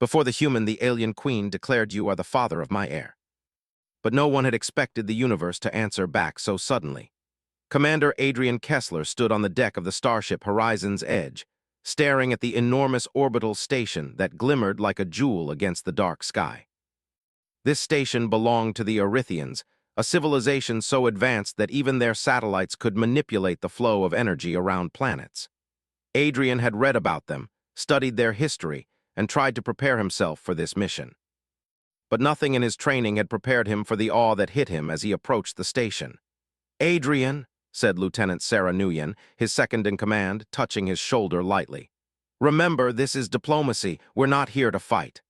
Before the human, the alien queen declared you are the father of my heir. But no one had expected the universe to answer back so suddenly. Commander Adrian Kessler stood on the deck of the starship Horizon's Edge, staring at the enormous orbital station that glimmered like a jewel against the dark sky. This station belonged to the Erythians, a civilization so advanced that even their satellites could manipulate the flow of energy around planets. Adrian had read about them, studied their history, and tried to prepare himself for this mission. But nothing in his training had prepared him for the awe that hit him as he approached the station. "Adrian," said Lieutenant Sarah Nguyen, his second-in-command, touching his shoulder lightly. "Remember, this is diplomacy. We're not here to fight."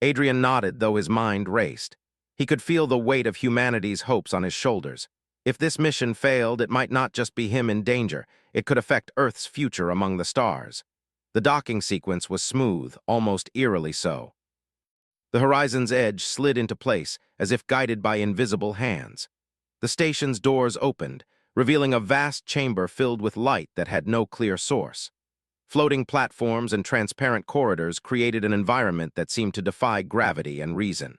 Adrian nodded, though his mind raced. He could feel the weight of humanity's hopes on his shoulders. If this mission failed, it might not just be him in danger. It could affect Earth's future among the stars. The docking sequence was smooth, almost eerily so. The Horizon's Edge slid into place, as if guided by invisible hands. The station's doors opened, revealing a vast chamber filled with light that had no clear source. Floating platforms and transparent corridors created an environment that seemed to defy gravity and reason.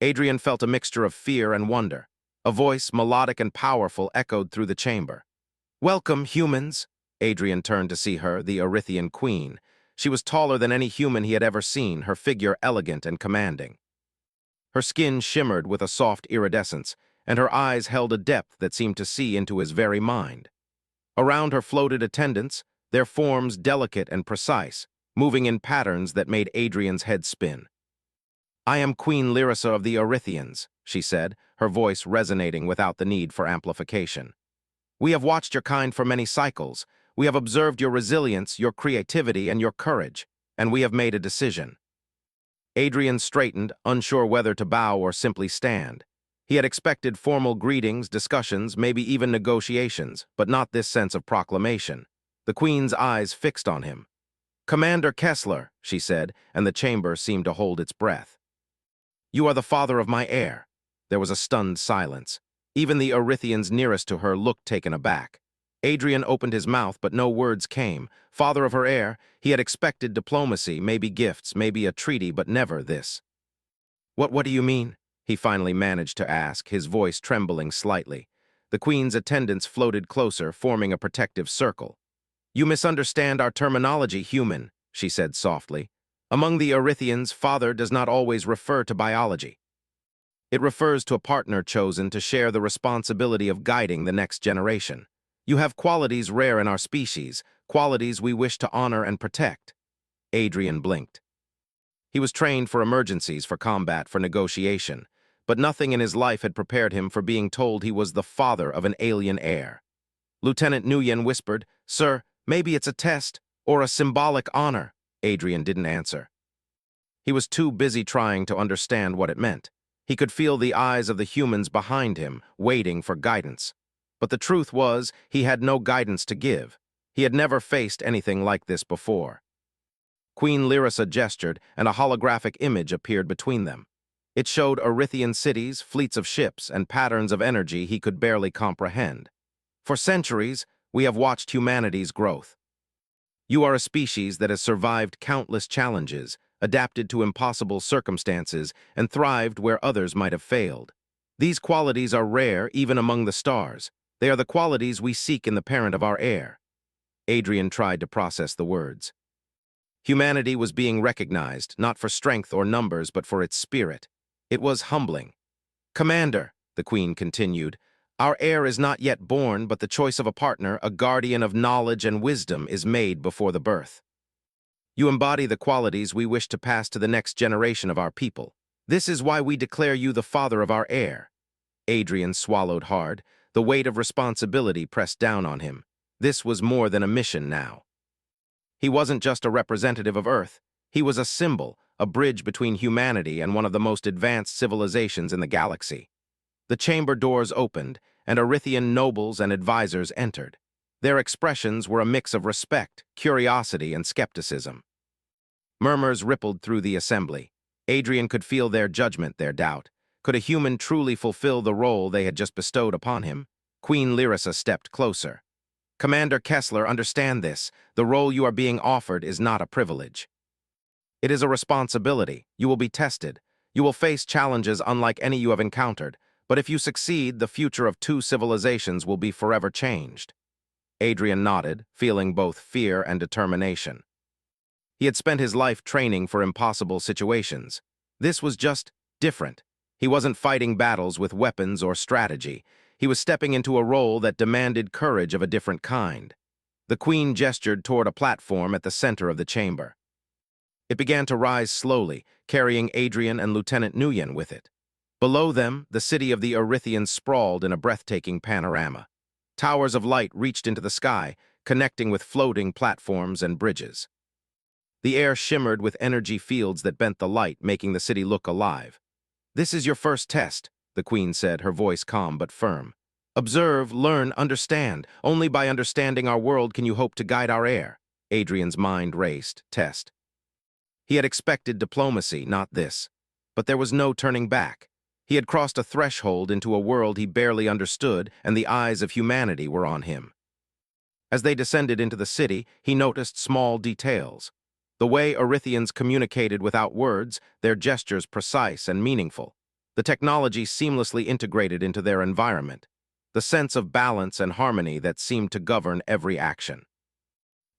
Adrian felt a mixture of fear and wonder. A voice, melodic and powerful, echoed through the chamber. "Welcome, humans." Adrian turned to see her, the Erythian queen. She was taller than any human he had ever seen, her figure elegant and commanding. Her skin shimmered with a soft iridescence, and her eyes held a depth that seemed to see into his very mind. Around her floated attendants, their forms delicate and precise, moving in patterns that made Adrian's head spin. "I am Queen Lyrissa of the Erythians," she said, her voice resonating without the need for amplification. "We have watched your kind for many cycles. We have observed your resilience, your creativity, and your courage, and we have made a decision." Adrian straightened, unsure whether to bow or simply stand. He had expected formal greetings, discussions, maybe even negotiations, but not this sense of proclamation. The Queen's eyes fixed on him. "Commander Kessler," she said, and the chamber seemed to hold its breath. "You are the father of my heir." There was a stunned silence. Even the Erythians nearest to her looked taken aback. Adrian opened his mouth, but no words came. Father of her heir, he had expected diplomacy, maybe gifts, maybe a treaty, but never this. What do you mean?" he finally managed to ask, his voice trembling slightly. The Queen's attendants floated closer, forming a protective circle. "You misunderstand our terminology, human," she said softly. "Among the Erythians, father does not always refer to biology. It refers to a partner chosen to share the responsibility of guiding the next generation. You have qualities rare in our species, qualities we wish to honor and protect." Adrian blinked. He was trained for emergencies, for combat, for negotiation, but nothing in his life had prepared him for being told he was the father of an alien heir. Lieutenant Nguyen whispered, "Sir, maybe it's a test, or a symbolic honor." Adrian didn't answer. He was too busy trying to understand what it meant. He could feel the eyes of the humans behind him, waiting for guidance. But the truth was, he had no guidance to give. He had never faced anything like this before. Queen Lyrissa gestured, and a holographic image appeared between them. It showed Erythian cities, fleets of ships, and patterns of energy he could barely comprehend. "For centuries, we have watched humanity's growth. You are a species that has survived countless challenges, adapted to impossible circumstances, and thrived where others might have failed. These qualities are rare even among the stars. They are the qualities we seek in the parent of our heir." Adrian tried to process the words. Humanity was being recognized, not for strength or numbers, but for its spirit. It was humbling. "Commander," the Queen continued, "our heir is not yet born, but the choice of a partner, a guardian of knowledge and wisdom, is made before the birth. You embody the qualities we wish to pass to the next generation of our people. This is why we declare you the father of our heir." Adrian swallowed hard. The weight of responsibility pressed down on him. This was more than a mission now. He wasn't just a representative of Earth. He was a symbol, a bridge between humanity and one of the most advanced civilizations in the galaxy. The chamber doors opened, and Erythian nobles and advisors entered. Their expressions were a mix of respect, curiosity, and skepticism. Murmurs rippled through the assembly. Adrian could feel their judgment, their doubt. Could a human truly fulfill the role they had just bestowed upon him? Queen Lyrissa stepped closer. "Commander Kessler, understand this. The role you are being offered is not a privilege." It is a responsibility. You will be tested. You will face challenges unlike any you have encountered, but if you succeed, the future of two civilizations will be forever changed. Adrian nodded, feeling both fear and determination. He had spent his life training for impossible situations. This was just different. He wasn't fighting battles with weapons or strategy. He was stepping into a role that demanded courage of a different kind. The Queen gestured toward a platform at the center of the chamber. It began to rise slowly, carrying Adrian and Lieutenant Nguyen with it. Below them, the city of the Erythians sprawled in a breathtaking panorama. Towers of light reached into the sky, connecting with floating platforms and bridges. The air shimmered with energy fields that bent the light, making the city look alive. "This is your first test," the Queen said, her voice calm but firm. "Observe, learn, understand. Only by understanding our world can you hope to guide our heir." Adrian's mind raced. Test. He had expected diplomacy, not this. But there was no turning back. He had crossed a threshold into a world he barely understood, and the eyes of humanity were on him. As they descended into the city, he noticed small details. The way Erythians communicated without words, their gestures precise and meaningful. The technology seamlessly integrated into their environment. The sense of balance and harmony that seemed to govern every action.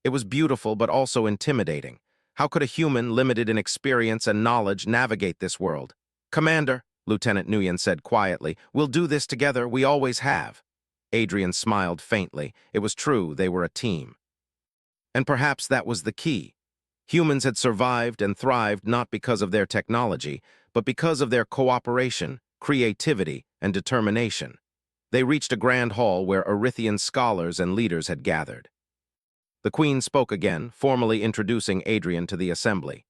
It was beautiful but also intimidating. How could a human limited in experience and knowledge navigate this world? "Commander," Lieutenant Nguyen said quietly, "we'll do this together, we always have." Adrian smiled faintly. It was true, they were a team. And perhaps that was the key. Humans had survived and thrived not because of their technology, but because of their cooperation, creativity, and determination. They reached a grand hall where Erythian scholars and leaders had gathered. The Queen spoke again, formally introducing Adrian to the assembly.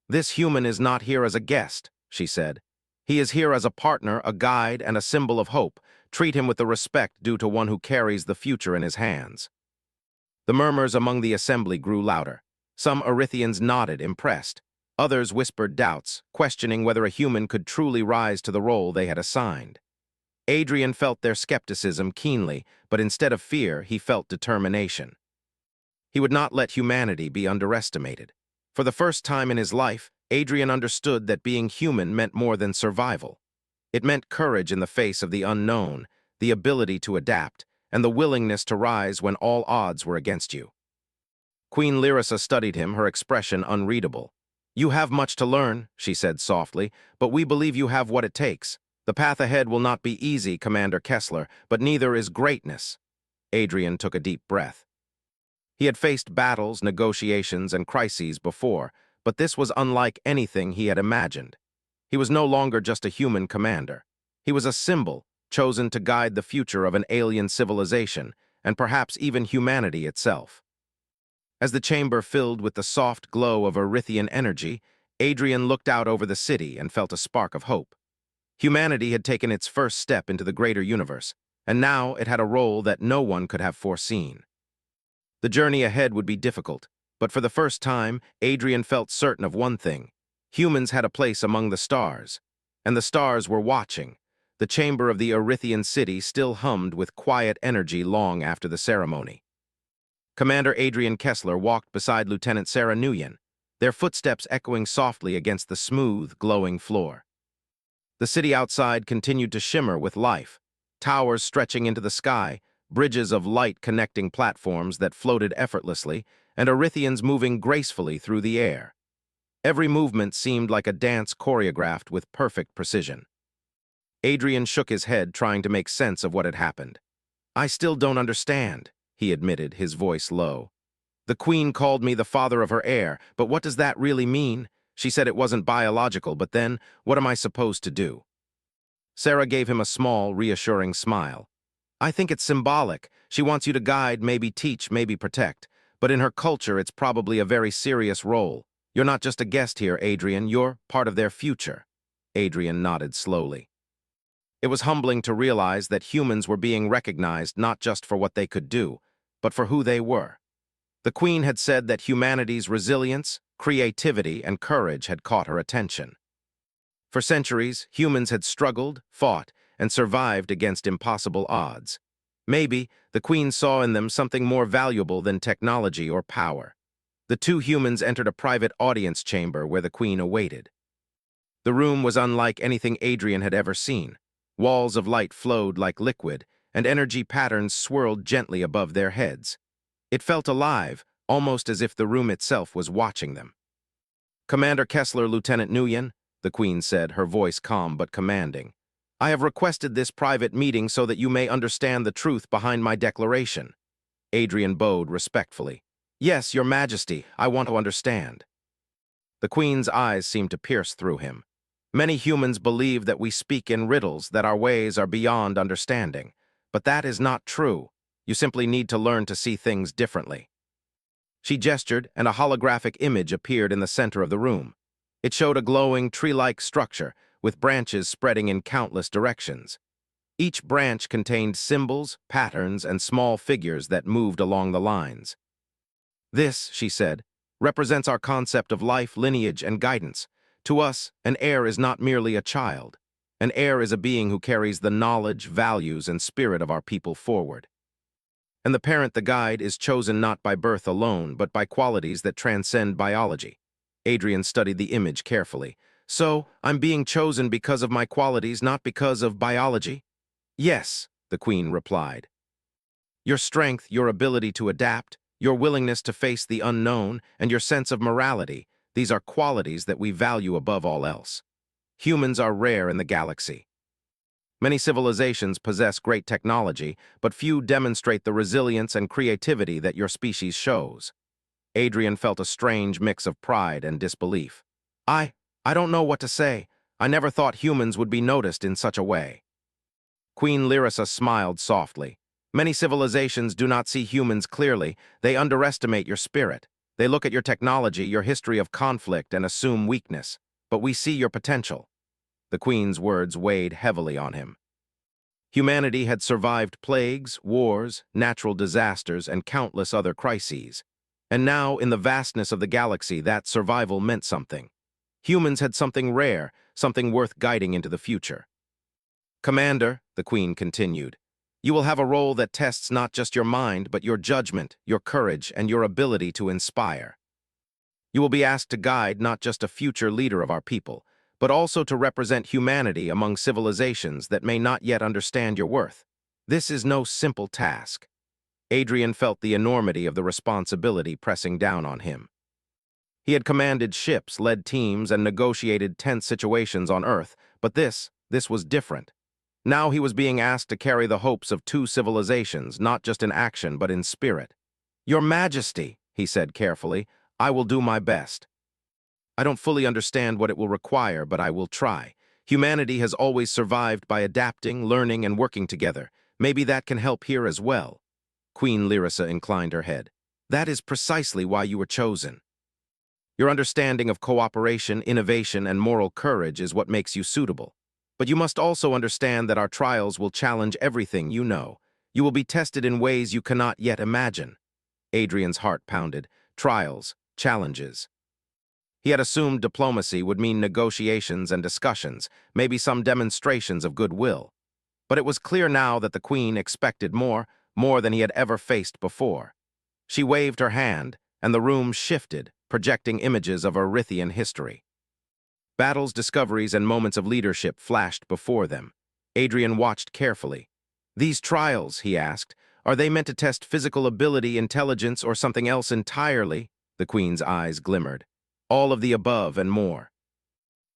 "This human is not here as a guest," she said. "He is here as a partner, a guide, and a symbol of hope. Treat him with the respect due to one who carries the future in his hands." The murmurs among the assembly grew louder. Some Erythians nodded, impressed. Others whispered doubts, questioning whether a human could truly rise to the role they had assigned. Adrian felt their skepticism keenly, but instead of fear, he felt determination. He would not let humanity be underestimated. For the first time in his life, Adrian understood that being human meant more than survival. It meant courage in the face of the unknown, the ability to adapt, and the willingness to rise when all odds were against you. Queen Lyrissa studied him, her expression unreadable. "You have much to learn," she said softly, "but we believe you have what it takes. The path ahead will not be easy, Commander Kessler, but neither is greatness." Adrian took a deep breath. He had faced battles, negotiations, and crises before, but this was unlike anything he had imagined. He was no longer just a human commander. He was a symbol, chosen to guide the future of an alien civilization, and perhaps even humanity itself. As the chamber filled with the soft glow of Erythian energy, Adrian looked out over the city and felt a spark of hope. Humanity had taken its first step into the greater universe, and now it had a role that no one could have foreseen. The journey ahead would be difficult, but for the first time, Adrian felt certain of one thing. Humans had a place among the stars, and the stars were watching. The chamber of the Erythian city still hummed with quiet energy long after the ceremony. Commander Adrian Kessler walked beside Lieutenant Sarah Nguyen, their footsteps echoing softly against the smooth, glowing floor. The city outside continued to shimmer with life, towers stretching into the sky, bridges of light connecting platforms that floated effortlessly, and Erythians moving gracefully through the air. Every movement seemed like a dance choreographed with perfect precision. Adrian shook his head, trying to make sense of what had happened. "I still don't understand," he admitted, his voice low. "The Queen called me the father of her heir, but what does that really mean? She said it wasn't biological, but then, what am I supposed to do?" Sarah gave him a small, reassuring smile. "I think it's symbolic. She wants you to guide, maybe teach, maybe protect. But in her culture, it's probably a very serious role. You're not just a guest here, Adrian. You're part of their future." Adrian nodded slowly. It was humbling to realize that humans were being recognized not just for what they could do, but for who they were. The Queen had said that humanity's resilience, creativity, and courage had caught her attention. For centuries, humans had struggled, fought, and survived against impossible odds. Maybe the Queen saw in them something more valuable than technology or power. The two humans entered a private audience chamber where the Queen awaited. The room was unlike anything Adrian had ever seen. Walls of light flowed like liquid, and energy patterns swirled gently above their heads. It felt alive, almost as if the room itself was watching them. "Commander Kessler, Lieutenant Nguyen," the Queen said, her voice calm but commanding. "I have requested this private meeting so that you may understand the truth behind my declaration." Adrian bowed respectfully. "Yes, Your Majesty, I want to understand." The Queen's eyes seemed to pierce through him. "Many humans believe that we speak in riddles, that our ways are beyond understanding. But that is not true. You simply need to learn to see things differently." She gestured, and a holographic image appeared in the center of the room. It showed a glowing, tree-like structure, with branches spreading in countless directions. Each branch contained symbols, patterns, and small figures that moved along the lines. "This," she said, "represents our concept of life, lineage, and guidance. To us, an heir is not merely a child. An heir is a being who carries the knowledge, values, and spirit of our people forward. And the parent, the guide, is chosen not by birth alone, but by qualities that transcend biology." Adrian studied the image carefully. "So, I'm being chosen because of my qualities, not because of biology?" "Yes," the Queen replied. "Your strength, your ability to adapt, your willingness to face the unknown, and your sense of morality, these are qualities that we value above all else. Humans are rare in the galaxy. Many civilizations possess great technology, but few demonstrate the resilience and creativity that your species shows." Adrian felt a strange mix of pride and disbelief. I don't know what to say. I never thought humans would be noticed in such a way." Queen Lyrissa smiled softly. "Many civilizations do not see humans clearly. They underestimate your spirit. They look at your technology, your history of conflict, and assume weakness. But we see your potential." The Queen's words weighed heavily on him. Humanity had survived plagues, wars, natural disasters, and countless other crises. And now, in the vastness of the galaxy, that survival meant something. Humans had something rare, something worth guiding into the future. "Commander," the Queen continued, "you will have a role that tests not just your mind, but your judgment, your courage, and your ability to inspire. You will be asked to guide not just a future leader of our people, but also to represent humanity among civilizations that may not yet understand your worth. This is no simple task." Adrian felt the enormity of the responsibility pressing down on him. He had commanded ships, led teams, and negotiated tense situations on Earth, but this was different. Now he was being asked to carry the hopes of two civilizations, not just in action, but in spirit. "Your Majesty," he said carefully, "I will do my best. I don't fully understand what it will require, but I will try. Humanity has always survived by adapting, learning, and working together. Maybe that can help here as well." Queen Lyrissa inclined her head. "That is precisely why you were chosen. Your understanding of cooperation, innovation, and moral courage is what makes you suitable. But you must also understand that our trials will challenge everything you know. You will be tested in ways you cannot yet imagine." Adrian's heart pounded. Trials, challenges. He had assumed diplomacy would mean negotiations and discussions, maybe some demonstrations of goodwill. But it was clear now that the Queen expected more than he had ever faced before. She waved her hand, and the room shifted, projecting images of Erythian history. Battles, discoveries, and moments of leadership flashed before them. Adrian watched carefully. "These trials," he asked, "are they meant to test physical ability, intelligence, or something else entirely?" The Queen's eyes glimmered. "All of the above and more.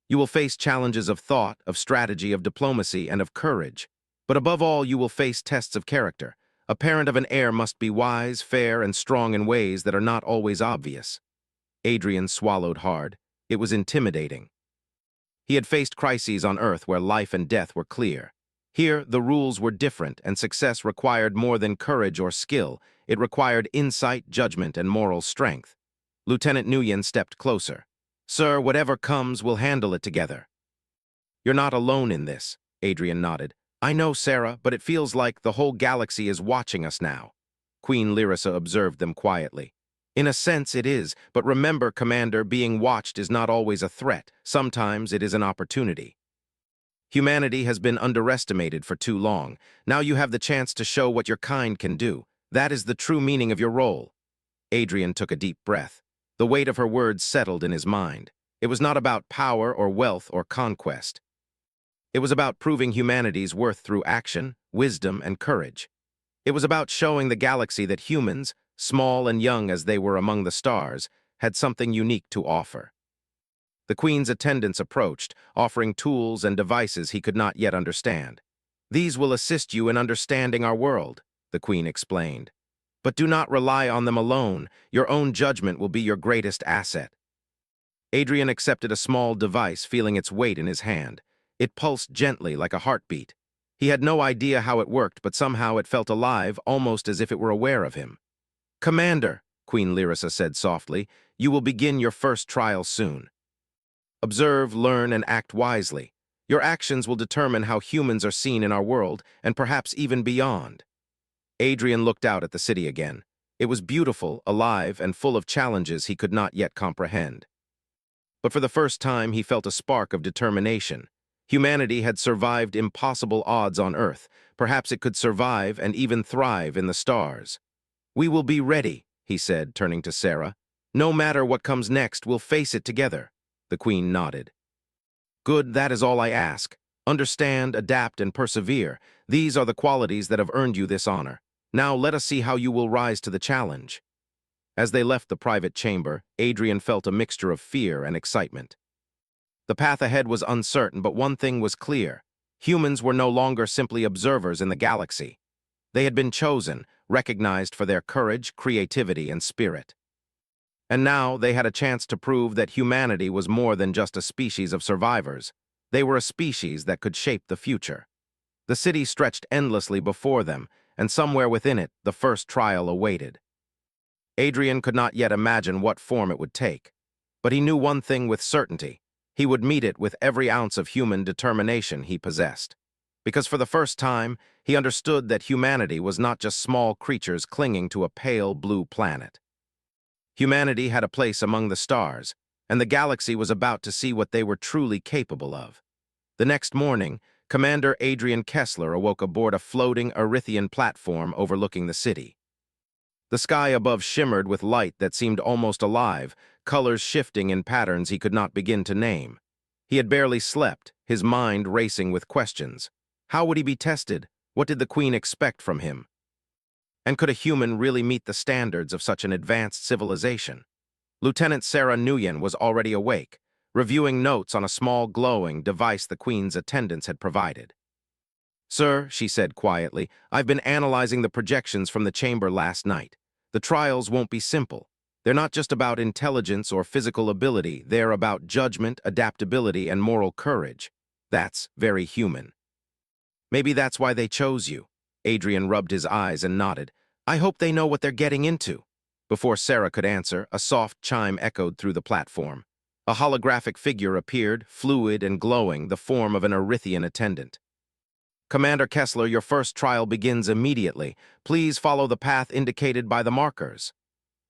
You will face challenges of thought, of strategy, of diplomacy, and of courage. But above all, you will face tests of character. A parent of an heir must be wise, fair, and strong in ways that are not always obvious." Adrian swallowed hard. It was intimidating. He had faced crises on Earth where life and death were clear. Here, the rules were different, and success required more than courage or skill. It required insight, judgment, and moral strength. Lieutenant Nguyen stepped closer. "Sir, whatever comes, we'll handle it together." "You're not alone in this," Adrian nodded. "I know, Sarah, but it feels like the whole galaxy is watching us now." Queen Lyrissa observed them quietly. "In a sense, it is, but remember, Commander, being watched is not always a threat. Sometimes it is an opportunity. Humanity has been underestimated for too long. Now you have the chance to show what your kind can do. That is the true meaning of your role." Adrian took a deep breath. The weight of her words settled in his mind. It was not about power or wealth or conquest. It was about proving humanity's worth through action, wisdom, and courage. It was about showing the galaxy that humans, small and young as they were among the stars, had something unique to offer. The Queen's attendants approached, offering tools and devices he could not yet understand. "These will assist you in understanding our world," the Queen explained. "But do not rely on them alone. Your own judgment will be your greatest asset." Adrian accepted a small device, feeling its weight in his hand. It pulsed gently like a heartbeat. He had no idea how it worked, but somehow it felt alive, almost as if it were aware of him. "Commander," Queen Lyrissa said softly, "you will begin your first trial soon. Observe, learn, and act wisely. Your actions will determine how humans are seen in our world, and perhaps even beyond." Adrian looked out at the city again. It was beautiful, alive, and full of challenges he could not yet comprehend. But for the first time, he felt a spark of determination. Humanity had survived impossible odds on Earth. Perhaps it could survive and even thrive in the stars. "We will be ready," he said, turning to Sarah. "No matter what comes next, we'll face it together." The Queen nodded. "Good, that is all I ask. Understand, adapt, and persevere. These are the qualities that have earned you this honor. Now let us see how you will rise to the challenge." As they left the private chamber, Adrian felt a mixture of fear and excitement. The path ahead was uncertain, but one thing was clear. Humans were no longer simply observers in the galaxy. They had been chosen, recognized for their courage, creativity, and spirit. And now they had a chance to prove that humanity was more than just a species of survivors. They were a species that could shape the future. The city stretched endlessly before them, and somewhere within it, the first trial awaited. Adrian could not yet imagine what form it would take. But he knew one thing with certainty. He would meet it with every ounce of human determination he possessed. Because for the first time, he understood that humanity was not just small creatures clinging to a pale blue planet. Humanity had a place among the stars, and the galaxy was about to see what they were truly capable of. The next morning, Commander Adrian Kessler awoke aboard a floating Erythian platform overlooking the city. The sky above shimmered with light that seemed almost alive, colors shifting in patterns he could not begin to name. He had barely slept, his mind racing with questions. How would he be tested? What did the Queen expect from him? And could a human really meet the standards of such an advanced civilization? Lieutenant Sarah Nguyen was already awake, reviewing notes on a small glowing device the Queen's attendants had provided. "Sir," she said quietly, "I've been analyzing the projections from the chamber last night. The trials won't be simple. They're not just about intelligence or physical ability, they're about judgment, adaptability, and moral courage. That's very human." "Maybe that's why they chose you." Adrian rubbed his eyes and nodded. "I hope they know what they're getting into." Before Sarah could answer, a soft chime echoed through the platform. A holographic figure appeared, fluid and glowing, the form of an Erythian attendant. "Commander Kessler, your first trial begins immediately. Please follow the path indicated by the markers."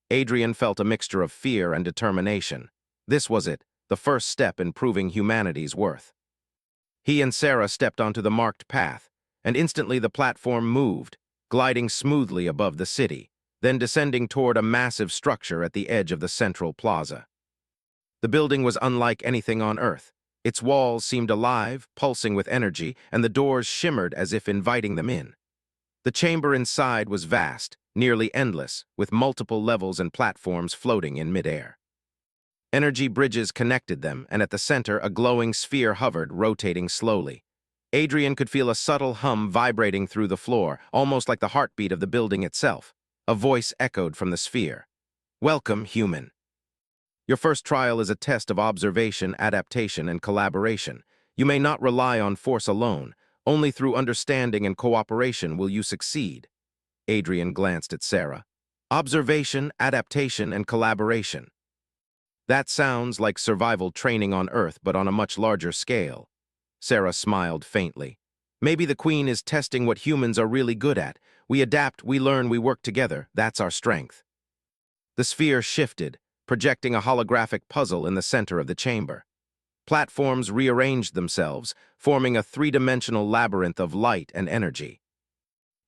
Adrian felt a mixture of fear and determination. This was it, the first step in proving humanity's worth. He and Sarah stepped onto the marked path, and instantly the platform moved, gliding smoothly above the city, then descending toward a massive structure at the edge of the central plaza. The building was unlike anything on Earth. Its walls seemed alive, pulsing with energy, and the doors shimmered as if inviting them in. The chamber inside was vast, nearly endless, with multiple levels and platforms floating in midair. Energy bridges connected them, and at the center, a glowing sphere hovered, rotating slowly. Adrian could feel a subtle hum vibrating through the floor, almost like the heartbeat of the building itself. A voice echoed from the sphere. "Welcome, human. Your first trial is a test of observation, adaptation, and collaboration. You may not rely on force alone. Only through understanding and cooperation will you succeed." Adrian glanced at Sarah. "Observation, adaptation, and collaboration. That sounds like survival training on Earth, but on a much larger scale." Sarah smiled faintly. "Maybe the Queen is testing what humans are really good at. We adapt, we learn, we work together. That's our strength." The sphere shifted, projecting a holographic puzzle in the center of the chamber. Platforms rearranged themselves, forming a three-dimensional labyrinth of light and energy.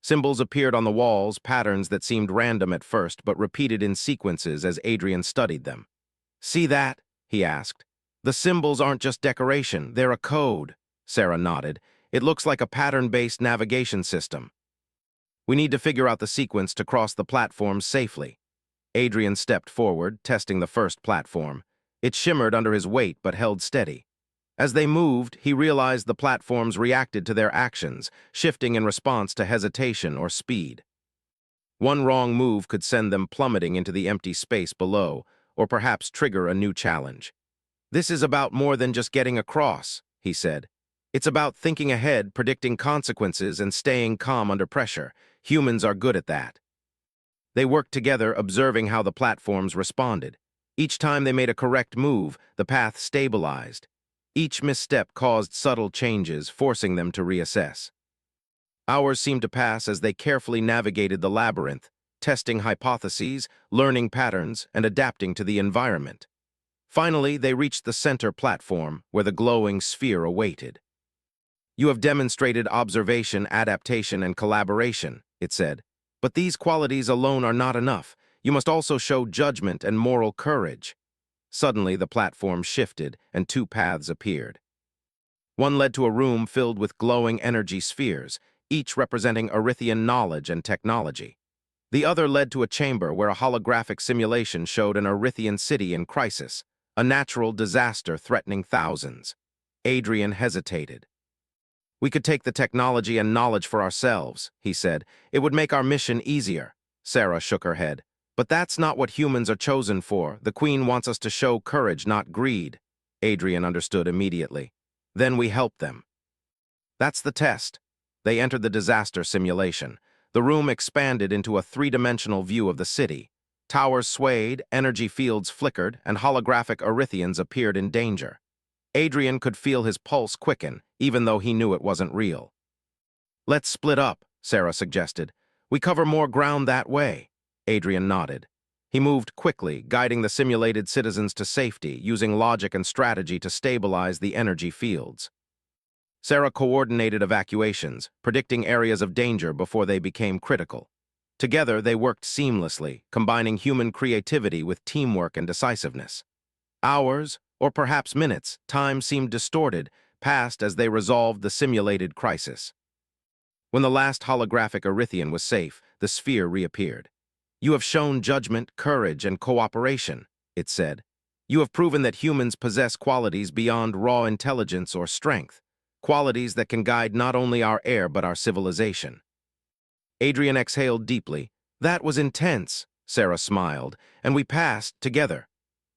Symbols appeared on the walls, patterns that seemed random at first but repeated in sequences as Adrian studied them. See that? He asked. The symbols aren't just decoration, they're a code. Sarah nodded. It looks like a pattern-based navigation system. We need to figure out the sequence to cross the platforms safely. Adrian stepped forward, testing the first platform. It shimmered under his weight but held steady. As they moved, he realized the platforms reacted to their actions, shifting in response to hesitation or speed. One wrong move could send them plummeting into the empty space below, or perhaps trigger a new challenge. This is about more than just getting across, he said. It's about thinking ahead, predicting consequences, and staying calm under pressure. Humans are good at that. They worked together, observing how the platforms responded. Each time they made a correct move, the path stabilized. Each misstep caused subtle changes, forcing them to reassess. Hours seemed to pass as they carefully navigated the labyrinth, testing hypotheses, learning patterns, and adapting to the environment. Finally, they reached the center platform, where the glowing sphere awaited. You have demonstrated observation, adaptation, and collaboration, it said. But these qualities alone are not enough. You must also show judgment and moral courage. Suddenly, the platform shifted, and two paths appeared. One led to a room filled with glowing energy spheres, each representing Earthian knowledge and technology. The other led to a chamber where a holographic simulation showed an Earthian city in crisis, a natural disaster threatening thousands. Adrian hesitated. We could take the technology and knowledge for ourselves, he said. It would make our mission easier. Sarah shook her head. But that's not what humans are chosen for. The Queen wants us to show courage, not greed. Adrian understood immediately. Then we help them. That's the test. They entered the disaster simulation. The room expanded into a three-dimensional view of the city. Towers swayed, energy fields flickered, and holographic Earthians appeared in danger. Adrian could feel his pulse quicken, even though he knew it wasn't real. Let's split up, Sarah suggested. We cover more ground that way. Adrian nodded. He moved quickly, guiding the simulated citizens to safety, using logic and strategy to stabilize the energy fields. Sarah coordinated evacuations, predicting areas of danger before they became critical. Together, they worked seamlessly, combining human creativity with teamwork and decisiveness. Hours, or perhaps minutes, time seemed distorted, passed as they resolved the simulated crisis. When the last holographic Earthian was safe, the sphere reappeared. You have shown judgment, courage, and cooperation, it said. You have proven that humans possess qualities beyond raw intelligence or strength, qualities that can guide not only our heir but our civilization. Adrian exhaled deeply. That was intense, Sarah smiled, and we passed together.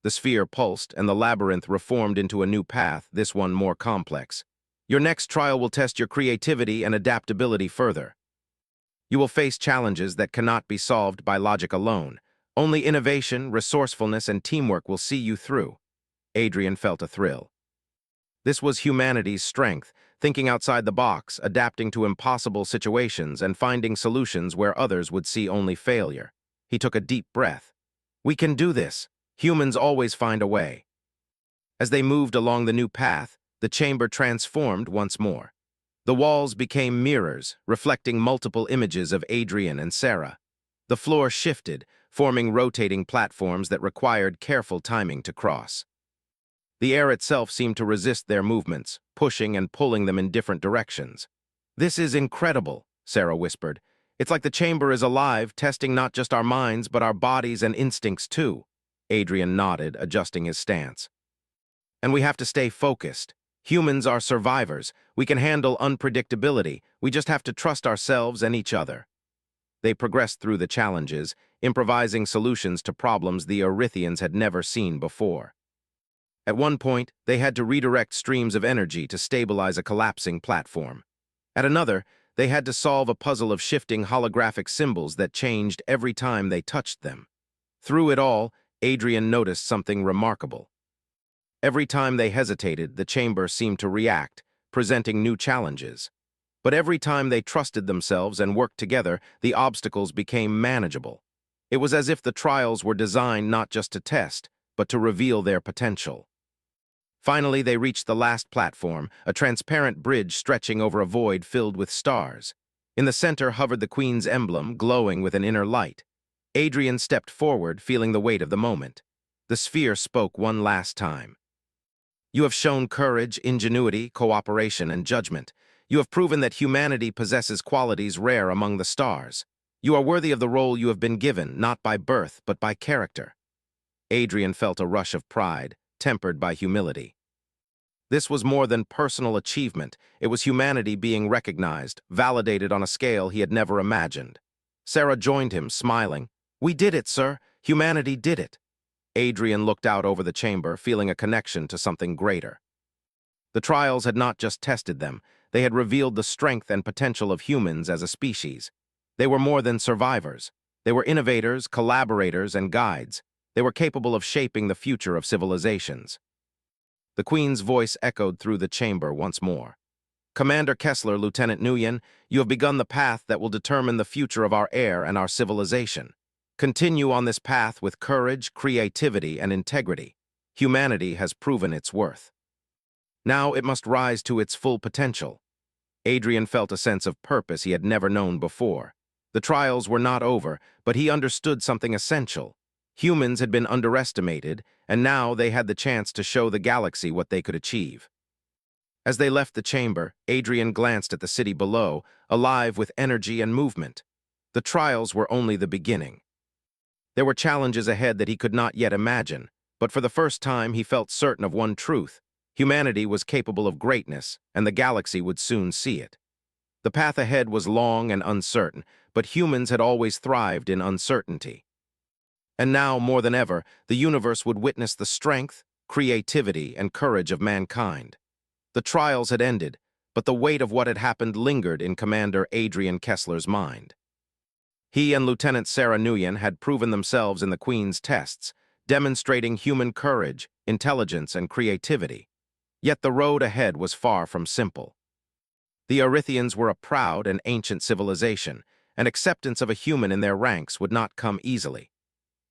The sphere pulsed, and the labyrinth reformed into a new path, this one more complex. Your next trial will test your creativity and adaptability further. You will face challenges that cannot be solved by logic alone. Only innovation, resourcefulness, and teamwork will see you through. Adrian felt a thrill. This was humanity's strength, thinking outside the box, adapting to impossible situations, and finding solutions where others would see only failure. He took a deep breath. We can do this. Humans always find a way. As they moved along the new path, the chamber transformed once more. The walls became mirrors, reflecting multiple images of Adrian and Sarah. The floor shifted, forming rotating platforms that required careful timing to cross. The air itself seemed to resist their movements, pushing and pulling them in different directions. This is incredible, Sarah whispered. It's like the chamber is alive, testing not just our minds, but our bodies and instincts too. Adrian nodded, adjusting his stance. And we have to stay focused. Humans are survivors. We can handle unpredictability. We just have to trust ourselves and each other. They progressed through the challenges, improvising solutions to problems the Earthians had never seen before. At one point, they had to redirect streams of energy to stabilize a collapsing platform. At another, they had to solve a puzzle of shifting holographic symbols that changed every time they touched them. Through it all, Adrian noticed something remarkable. Every time they hesitated, the chamber seemed to react, presenting new challenges. But every time they trusted themselves and worked together, the obstacles became manageable. It was as if the trials were designed not just to test, but to reveal their potential. Finally, they reached the last platform, a transparent bridge stretching over a void filled with stars. In the center hovered the Queen's emblem, glowing with an inner light. Adrian stepped forward, feeling the weight of the moment. The sphere spoke one last time. You have shown courage, ingenuity, cooperation, and judgment. You have proven that humanity possesses qualities rare among the stars. You are worthy of the role you have been given, not by birth, but by character. Adrian felt a rush of pride, tempered by humility. This was more than personal achievement. It was humanity being recognized, validated on a scale he had never imagined. Sarah joined him, smiling. "We did it, sir. Humanity did it." Adrian looked out over the chamber, feeling a connection to something greater. The trials had not just tested them, they had revealed the strength and potential of humans as a species. They were more than survivors. They were innovators, collaborators, and guides. They were capable of shaping the future of civilizations. The Queen's voice echoed through the chamber once more. "Commander Kessler, Lieutenant Nguyen, you have begun the path that will determine the future of our heir and our civilization. Continue on this path with courage, creativity, and integrity. Humanity has proven its worth. Now it must rise to its full potential." Adrian felt a sense of purpose he had never known before. The trials were not over, but he understood something essential. Humans had been underestimated, and now they had the chance to show the galaxy what they could achieve. As they left the chamber, Adrian glanced at the city below, alive with energy and movement. The trials were only the beginning. There were challenges ahead that he could not yet imagine, but for the first time he felt certain of one truth. Humanity was capable of greatness, and the galaxy would soon see it. The path ahead was long and uncertain, but humans had always thrived in uncertainty. And now, more than ever, the universe would witness the strength, creativity, and courage of mankind. The trials had ended, but the weight of what had happened lingered in Commander Adrian Kessler's mind. He and Lieutenant Sarah Nguyen had proven themselves in the Queen's tests, demonstrating human courage, intelligence, and creativity. Yet the road ahead was far from simple. The Erythians were a proud and ancient civilization, and acceptance of a human in their ranks would not come easily.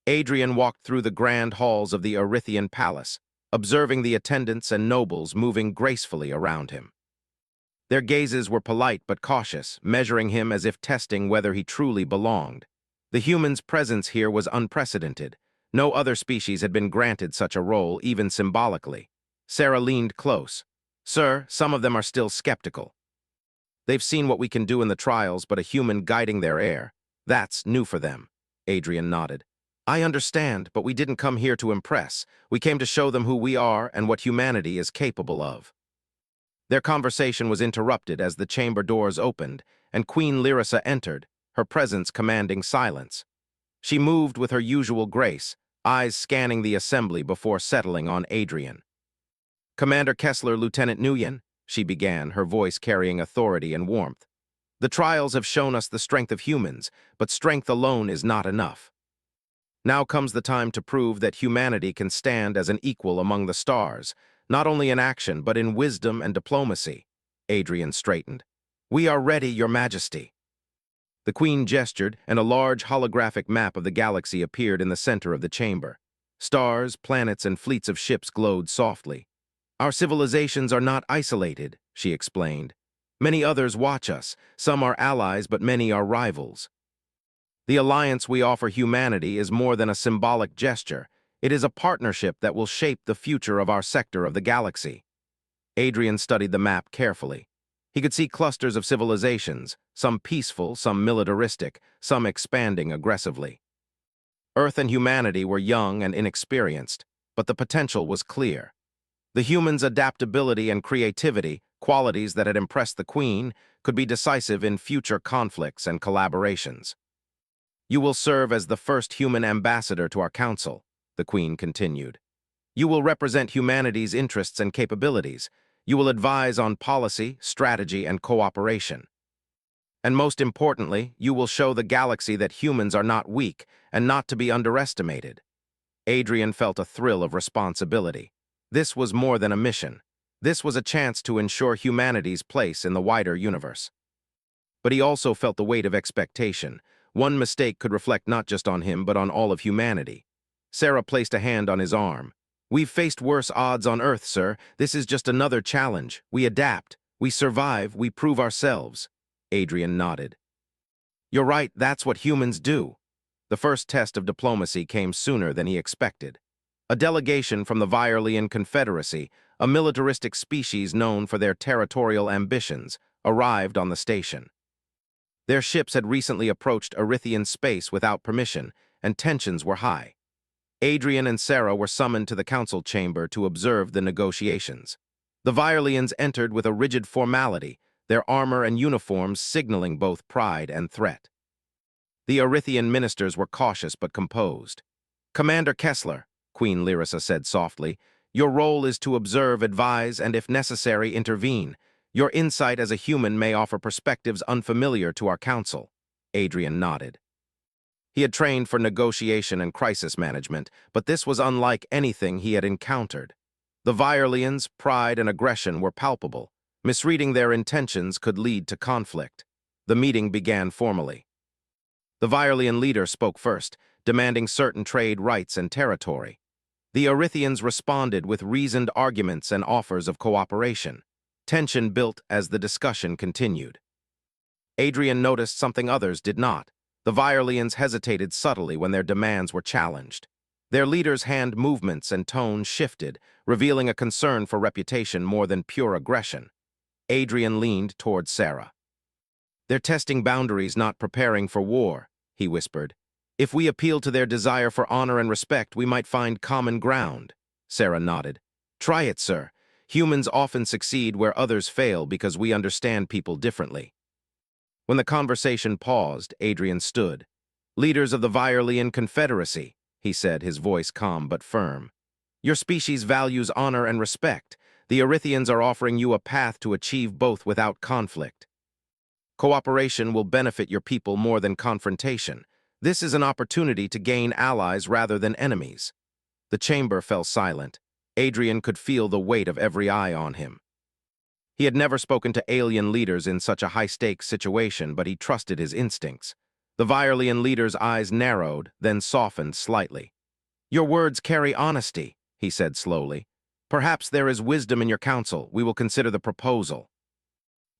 Adrian walked through the grand halls of the Erythian palace, observing the attendants and nobles moving gracefully around him. Their gazes were polite but cautious, measuring him as if testing whether he truly belonged. The human's presence here was unprecedented. No other species had been granted such a role, even symbolically. Sarah leaned close. "Sir, some of them are still skeptical. They've seen what we can do in the trials, but a human guiding their heir. That's new for them." Adrian nodded. "I understand, but we didn't come here to impress. We came to show them who we are and what humanity is capable of." Their conversation was interrupted as the chamber doors opened, and Queen Lyrissa entered, her presence commanding silence. She moved with her usual grace, eyes scanning the assembly before settling on Adrian. "Commander Kessler, Lieutenant Nguyen," she began, her voice carrying authority and warmth. "The trials have shown us the strength of humans, but strength alone is not enough. Now comes the time to prove that humanity can stand as an equal among the stars, not only in action but in wisdom and diplomacy." Adrian straightened. "We are ready, Your Majesty." The Queen gestured, and a large holographic map of the galaxy appeared in the center of the chamber. Stars, planets, and fleets of ships glowed softly. "Our civilizations are not isolated," she explained. "Many others watch us. Some are allies, but many are rivals. The alliance we offer humanity is more than a symbolic gesture. It is a partnership that will shape the future of our sector of the galaxy." Adrian studied the map carefully. He could see clusters of civilizations, some peaceful, some militaristic, some expanding aggressively. Earth and humanity were young and inexperienced, but the potential was clear. The humans' adaptability and creativity, qualities that had impressed the Queen, could be decisive in future conflicts and collaborations. "You will serve as the first human ambassador to our council," the Queen continued. "You will represent humanity's interests and capabilities. You will advise on policy, strategy, and cooperation. And most importantly, you will show the galaxy that humans are not weak and not to be underestimated." Adrian felt a thrill of responsibility. This was more than a mission. This was a chance to ensure humanity's place in the wider universe. But he also felt the weight of expectation. One mistake could reflect not just on him, but on all of humanity. Sarah placed a hand on his arm. "We've faced worse odds on Earth, sir. This is just another challenge. We adapt. We survive. We prove ourselves." Adrian nodded. "You're right, that's what humans do." The first test of diplomacy came sooner than he expected. A delegation from the Viorlian Confederacy, a militaristic species known for their territorial ambitions, arrived on the station. Their ships had recently approached Erythian space without permission, and tensions were high. Adrian and Sarah were summoned to the council chamber to observe the negotiations. The Viorlians entered with a rigid formality, their armor and uniforms signaling both pride and threat. The Erythian ministers were cautious but composed. "Commander Kessler," Queen Lyrissa said softly, "your role is to observe, advise, and if necessary, intervene. Your insight as a human may offer perspectives unfamiliar to our council." Adrian nodded. He had trained for negotiation and crisis management, but this was unlike anything he had encountered. The Viorlians' pride and aggression were palpable. Misreading their intentions could lead to conflict. The meeting began formally. The Viorlian leader spoke first, demanding certain trade rights and territory. The Erythians responded with reasoned arguments and offers of cooperation. Tension built as the discussion continued. Adrian noticed something others did not. The Viorlians hesitated subtly when their demands were challenged. Their leaders' hand movements and tone shifted, revealing a concern for reputation more than pure aggression. Adrian leaned toward Sarah. "They're testing boundaries, not preparing for war," he whispered. "If we appeal to their desire for honor and respect, we might find common ground." Sarah nodded. "Try it, sir. Humans often succeed where others fail because we understand people differently." When the conversation paused, Adrian stood. "Leaders of the Viorlian Confederacy," he said, his voice calm but firm. "Your species values honor and respect. The Erythians are offering you a path to achieve both without conflict. Cooperation will benefit your people more than confrontation. This is an opportunity to gain allies rather than enemies." The chamber fell silent. Adrian could feel the weight of every eye on him. He had never spoken to alien leaders in such a high-stakes situation, but he trusted his instincts. The Viorlian leader's eyes narrowed, then softened slightly. "Your words carry honesty," he said slowly. "Perhaps there is wisdom in your counsel. We will consider the proposal."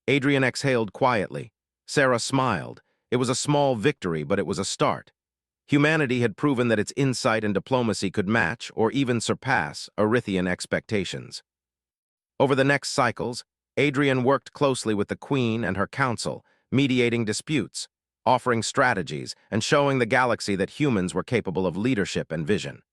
Adrian exhaled quietly. Sarah smiled. It was a small victory, but it was a start. Humanity had proven that its insight and diplomacy could match, or even surpass, Erythian expectations. Over the next cycles, Adrian worked closely with the Queen and her council, mediating disputes, offering strategies, and showing the galaxy that humans were capable of leadership and vision.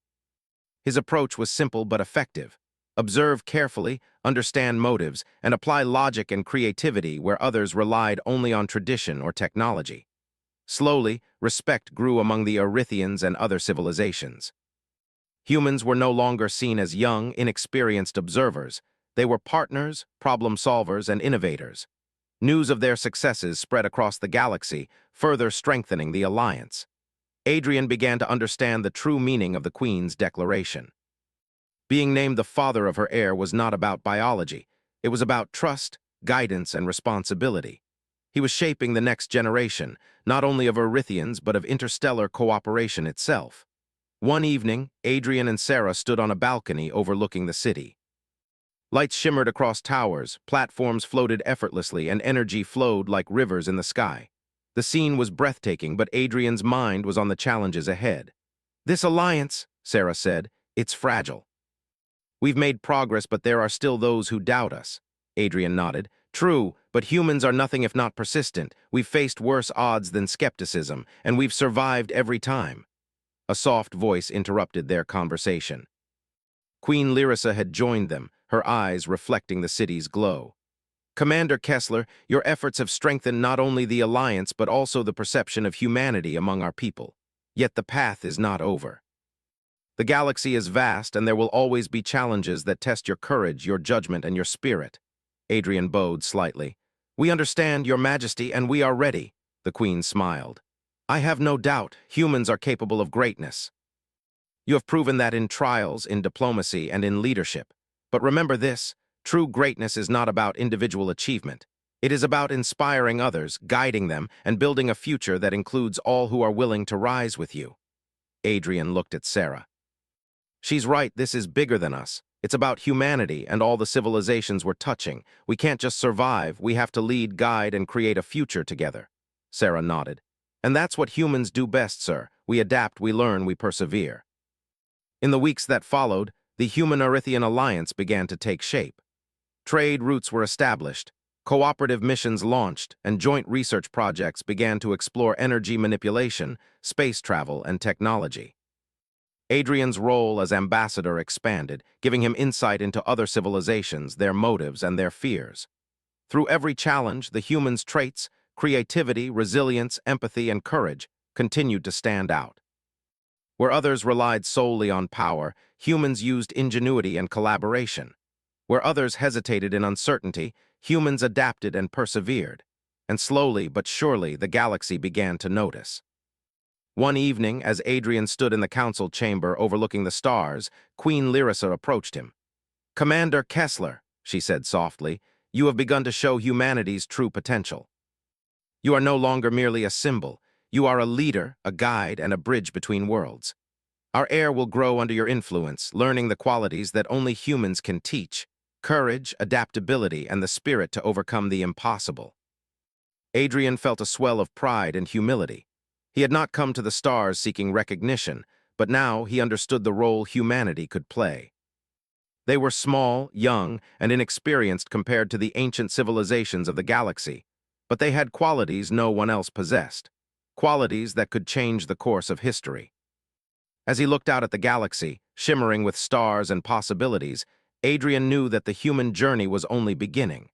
His approach was simple but effective. Observe carefully, understand motives, and apply logic and creativity where others relied only on tradition or technology. Slowly, respect grew among the Erythians and other civilizations. Humans were no longer seen as young, inexperienced observers. They were partners, problem solvers, and innovators. News of their successes spread across the galaxy, further strengthening the alliance. Adrian began to understand the true meaning of the Queen's declaration. Being named the father of her heir was not about biology. It was about trust, guidance, and responsibility. He was shaping the next generation, not only of Erythians but of interstellar cooperation itself. One evening, Adrian and Sarah stood on a balcony overlooking the city. Lights shimmered across towers, platforms floated effortlessly, and energy flowed like rivers in the sky. The scene was breathtaking, but Adrian's mind was on the challenges ahead. "This alliance," Sarah said, "it's fragile. We've made progress, but there are still those who doubt us." Adrian nodded. "True, but humans are nothing if not persistent. We've faced worse odds than skepticism, and we've survived every time." A soft voice interrupted their conversation. Queen Lyrissa had joined them, her eyes reflecting the city's glow. "Commander Kessler, your efforts have strengthened not only the alliance but also the perception of humanity among our people. Yet the path is not over. The galaxy is vast, and there will always be challenges that test your courage, your judgment, and your spirit." Adrian bowed slightly. "We understand, Your Majesty, and we are ready." The Queen smiled. "I have no doubt humans are capable of greatness. You have proven that in trials, in diplomacy, and in leadership. But remember this, true greatness is not about individual achievement. It is about inspiring others, guiding them, and building a future that includes all who are willing to rise with you." Adrian looked at Sarah. "She's right, this is bigger than us. It's about humanity and all the civilizations we're touching. We can't just survive, we have to lead, guide, and create a future together." Sarah nodded. "And that's what humans do best, sir. We adapt, we learn, we persevere." In the weeks that followed, the Human-Earthian alliance began to take shape. Trade routes were established, cooperative missions launched, and joint research projects began to explore energy manipulation, space travel, and technology. Adrian's role as ambassador expanded, giving him insight into other civilizations, their motives, and their fears. Through every challenge, the humans' traits, creativity, resilience, empathy, and courage continued to stand out. Where others relied solely on power, humans used ingenuity and collaboration. Where others hesitated in uncertainty, humans adapted and persevered. And slowly but surely, the galaxy began to notice. One evening, as Adrian stood in the council chamber overlooking the stars, Queen Lyrissa approached him. "Commander Kessler," she said softly, "you have begun to show humanity's true potential. You are no longer merely a symbol. You are a leader, a guide, and a bridge between worlds. Our heir will grow under your influence, learning the qualities that only humans can teach: courage, adaptability, and the spirit to overcome the impossible." Adrian felt a swell of pride and humility. He had not come to the stars seeking recognition, but now he understood the role humanity could play. They were small, young, and inexperienced compared to the ancient civilizations of the galaxy, but they had qualities no one else possessed, qualities that could change the course of history. As he looked out at the galaxy, shimmering with stars and possibilities, Adrian knew that the human journey was only beginning.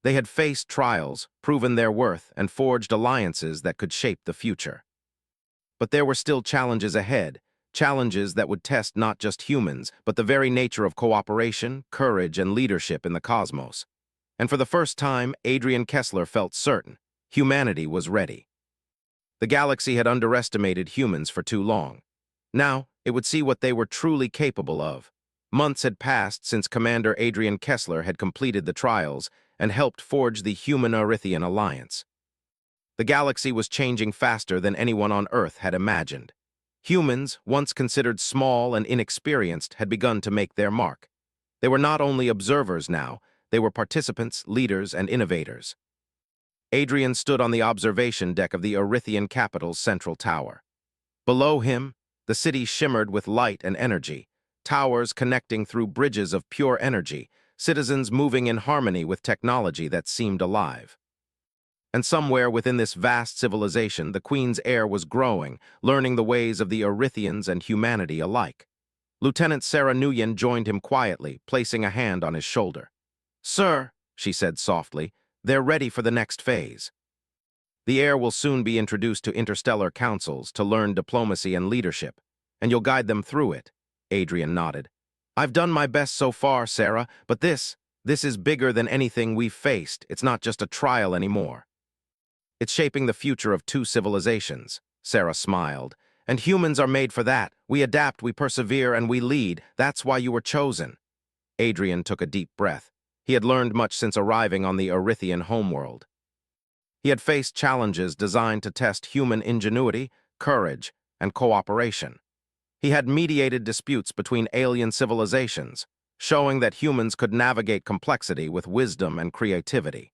They had faced trials, proven their worth, and forged alliances that could shape the future. But there were still challenges ahead, challenges that would test not just humans, but the very nature of cooperation, courage, and leadership in the cosmos. And for the first time, Adrian Kessler felt certain humanity was ready. The galaxy had underestimated humans for too long. Now, it would see what they were truly capable of. Months had passed since Commander Adrian Kessler had completed the trials and helped forge the Human-Earthian alliance. The galaxy was changing faster than anyone on Earth had imagined. Humans, once considered small and inexperienced, had begun to make their mark. They were not only observers now, they were participants, leaders, and innovators. Adrian stood on the observation deck of the Earthian capital's central tower. Below him, the city shimmered with light and energy, towers connecting through bridges of pure energy, citizens moving in harmony with technology that seemed alive. And somewhere within this vast civilization, the Queen's heir was growing, learning the ways of the Earthians and humanity alike. Lieutenant Sarah Nguyen joined him quietly, placing a hand on his shoulder. "Sir," she said softly, "they're ready for the next phase. The heir will soon be introduced to interstellar councils to learn diplomacy and leadership, and you'll guide them through it." Adrian nodded. "I've done my best so far, Sarah, but this is bigger than anything we've faced. It's not just a trial anymore. It's shaping the future of two civilizations." Sarah smiled. "And humans are made for that. We adapt, we persevere, and we lead. That's why you were chosen." Adrian took a deep breath. He had learned much since arriving on the Earthian homeworld. He had faced challenges designed to test human ingenuity, courage, and cooperation. He had mediated disputes between alien civilizations, showing that humans could navigate complexity with wisdom and creativity.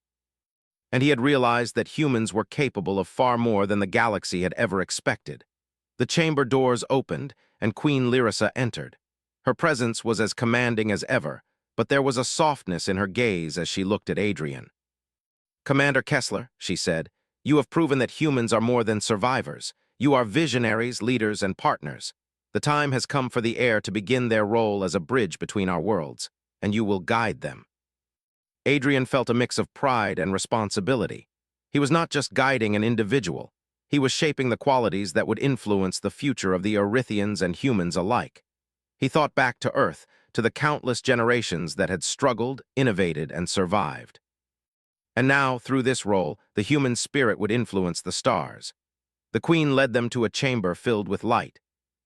And he had realized that humans were capable of far more than the galaxy had ever expected. The chamber doors opened, and Queen Lyrissa entered. Her presence was as commanding as ever, but there was a softness in her gaze as she looked at Adrian. "Commander Kessler," she said, "you have proven that humans are more than survivors. You are visionaries, leaders, and partners. The time has come for the heir to begin their role as a bridge between our worlds, and you will guide them." Adrian felt a mix of pride and responsibility. He was not just guiding an individual. He was shaping the qualities that would influence the future of the Earthians and humans alike. He thought back to Earth, to the countless generations that had struggled, innovated, and survived. And now, through this role, the human spirit would influence the stars. The Queen led them to a chamber filled with light.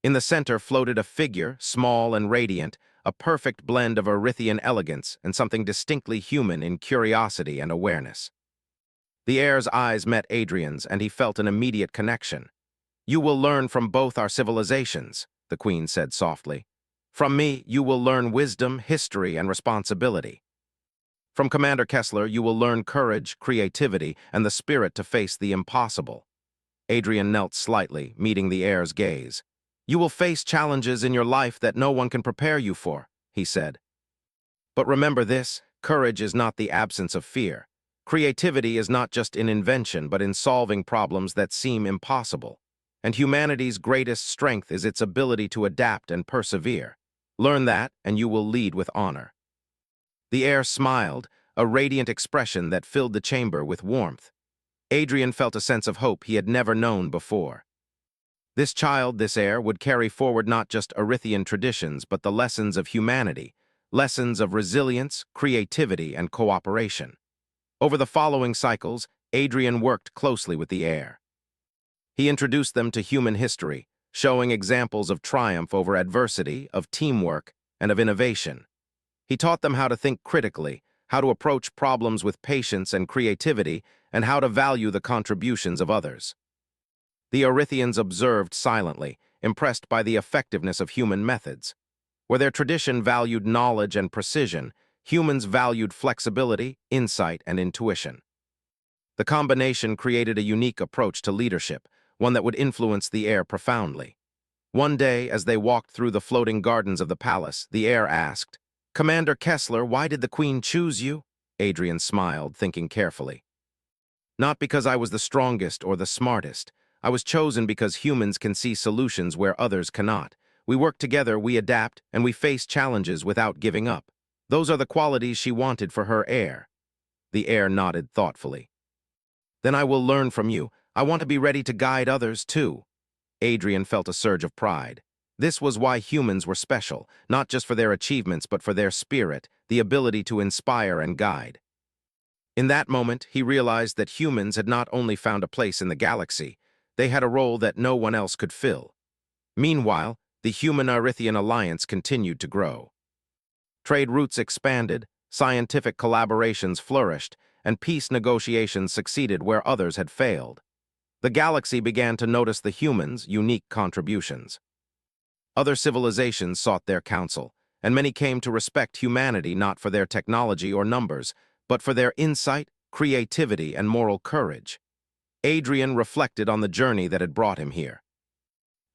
In the center floated a figure, small and radiant, a perfect blend of Earthian elegance and something distinctly human in curiosity and awareness. The heir's eyes met Adrian's, and he felt an immediate connection. "You will learn from both our civilizations," the Queen said softly. "From me, you will learn wisdom, history, and responsibility. From Commander Kessler, you will learn courage, creativity, and the spirit to face the impossible." Adrian knelt slightly, meeting the heir's gaze. You will face challenges in your life that no one can prepare you for, he said. But remember this, courage is not the absence of fear. Creativity is not just in invention, but in solving problems that seem impossible. And humanity's greatest strength is its ability to adapt and persevere. Learn that, and you will lead with honor. The heir smiled, a radiant expression that filled the chamber with warmth. Adrian felt a sense of hope he had never known before. This child, this heir, would carry forward not just Erithian traditions, but the lessons of humanity, lessons of resilience, creativity, and cooperation. Over the following cycles, Adrian worked closely with the heir. He introduced them to human history, showing examples of triumph over adversity, of teamwork, and of innovation. He taught them how to think critically, how to approach problems with patience and creativity, and how to value the contributions of others. The Erithians observed silently, impressed by the effectiveness of human methods. Where their tradition valued knowledge and precision, humans valued flexibility, insight, and intuition. The combination created a unique approach to leadership, one that would influence the heir profoundly. One day, as they walked through the floating gardens of the palace, the heir asked, "Commander Kessler, why did the Queen choose you?" Adrian smiled, thinking carefully. "Not because I was the strongest or the smartest. I was chosen because humans can see solutions where others cannot. We work together, we adapt, and we face challenges without giving up. Those are the qualities she wanted for her heir." The heir nodded thoughtfully. "Then I will learn from you. I want to be ready to guide others, too." Adrian felt a surge of pride. This was why humans were special, not just for their achievements, but for their spirit, the ability to inspire and guide. In that moment, he realized that humans had not only found a place in the galaxy, they had a role that no one else could fill. Meanwhile, the Human-Erithian alliance continued to grow. Trade routes expanded, scientific collaborations flourished, and peace negotiations succeeded where others had failed. The galaxy began to notice the humans' unique contributions. Other civilizations sought their counsel, and many came to respect humanity not for their technology or numbers, but for their insight, creativity, and moral courage. Adrian reflected on the journey that had brought him here.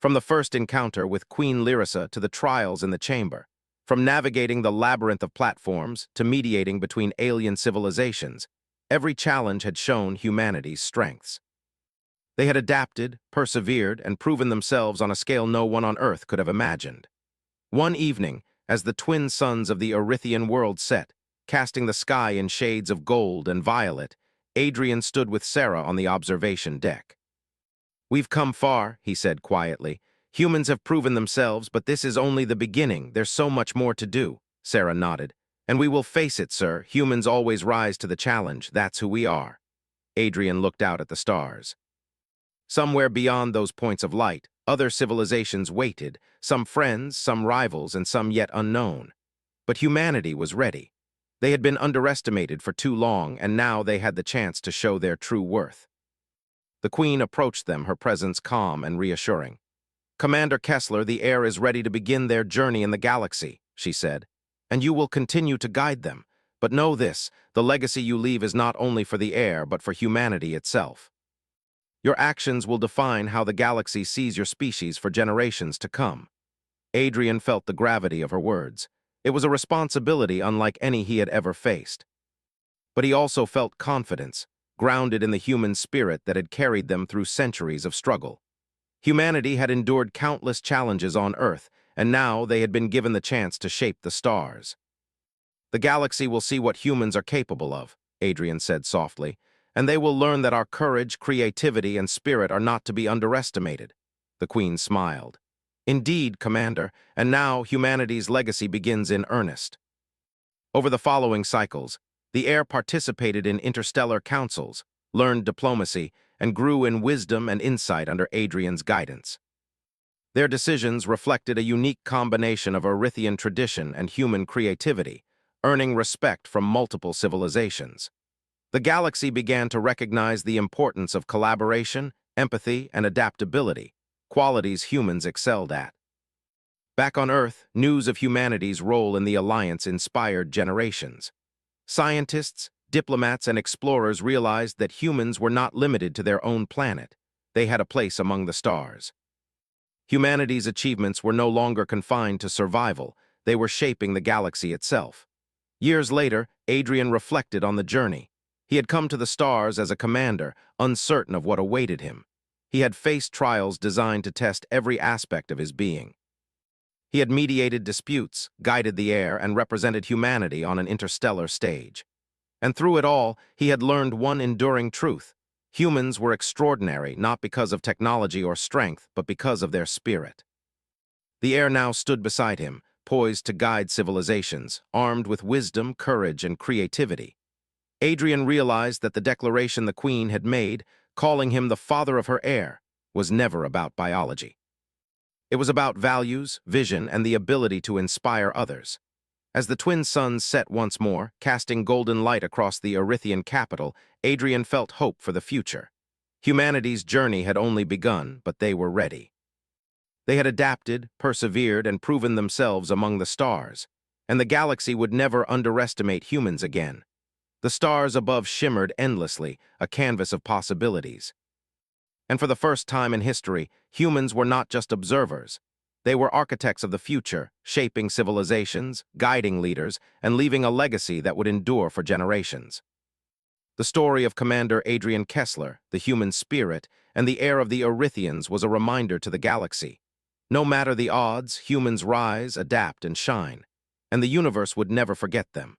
From the first encounter with Queen Lyrissa to the trials in the chamber, from navigating the labyrinth of platforms to mediating between alien civilizations, every challenge had shown humanity's strengths. They had adapted, persevered, and proven themselves on a scale no one on Earth could have imagined. One evening, as the twin suns of the Erithian world set, casting the sky in shades of gold and violet, Adrian stood with Sarah on the observation deck. "We've come far," he said quietly. "Humans have proven themselves, but this is only the beginning. There's so much more to do." Sarah nodded. "And we will face it, sir. Humans always rise to the challenge. That's who we are." Adrian looked out at the stars. Somewhere beyond those points of light, other civilizations waited, some friends, some rivals, and some yet unknown. But humanity was ready. They had been underestimated for too long, and now they had the chance to show their true worth. The Queen approached them, her presence calm and reassuring. "Commander Kessler, the heir is ready to begin their journey in the galaxy," she said, "and you will continue to guide them. But know this, the legacy you leave is not only for the heir, but for humanity itself. Your actions will define how the galaxy sees your species for generations to come." Adrian felt the gravity of her words. It was a responsibility unlike any he had ever faced. But he also felt confidence, grounded in the human spirit that had carried them through centuries of struggle. Humanity had endured countless challenges on Earth, and now they had been given the chance to shape the stars. "The galaxy will see what humans are capable of," Adrian said softly, "and they will learn that our courage, creativity, and spirit are not to be underestimated." The Queen smiled. "Indeed, Commander, and now humanity's legacy begins in earnest." Over the following cycles, the heir participated in interstellar councils, learned diplomacy, and grew in wisdom and insight under Adrian's guidance. Their decisions reflected a unique combination of Erithian tradition and human creativity, earning respect from multiple civilizations. The galaxy began to recognize the importance of collaboration, empathy, and adaptability, qualities humans excelled at. Back on Earth, news of humanity's role in the Alliance inspired generations. Scientists, diplomats, and explorers realized that humans were not limited to their own planet. They had a place among the stars. Humanity's achievements were no longer confined to survival, they were shaping the galaxy itself. Years later, Adrian reflected on the journey. He had come to the stars as a commander, uncertain of what awaited him. He had faced trials designed to test every aspect of his being. He had mediated disputes, guided the Heir, and represented humanity on an interstellar stage. And through it all, he had learned one enduring truth. Humans were extraordinary not because of technology or strength, but because of their spirit. The Heir now stood beside him, poised to guide civilizations, armed with wisdom, courage, and creativity. Adrian realized that the declaration the Queen had made, calling him the father of her heir, was never about biology. It was about values, vision, and the ability to inspire others. As the twin suns set once more, casting golden light across the Erythian capital, Adrian felt hope for the future. Humanity's journey had only begun, but they were ready. They had adapted, persevered, and proven themselves among the stars, and the galaxy would never underestimate humans again. The stars above shimmered endlessly, a canvas of possibilities. And for the first time in history, humans were not just observers. They were architects of the future, shaping civilizations, guiding leaders, and leaving a legacy that would endure for generations. The story of Commander Adrian Kessler, the human spirit, and the heir of the Erythians was a reminder to the galaxy. No matter the odds, humans rise, adapt, and shine, and the universe would never forget them.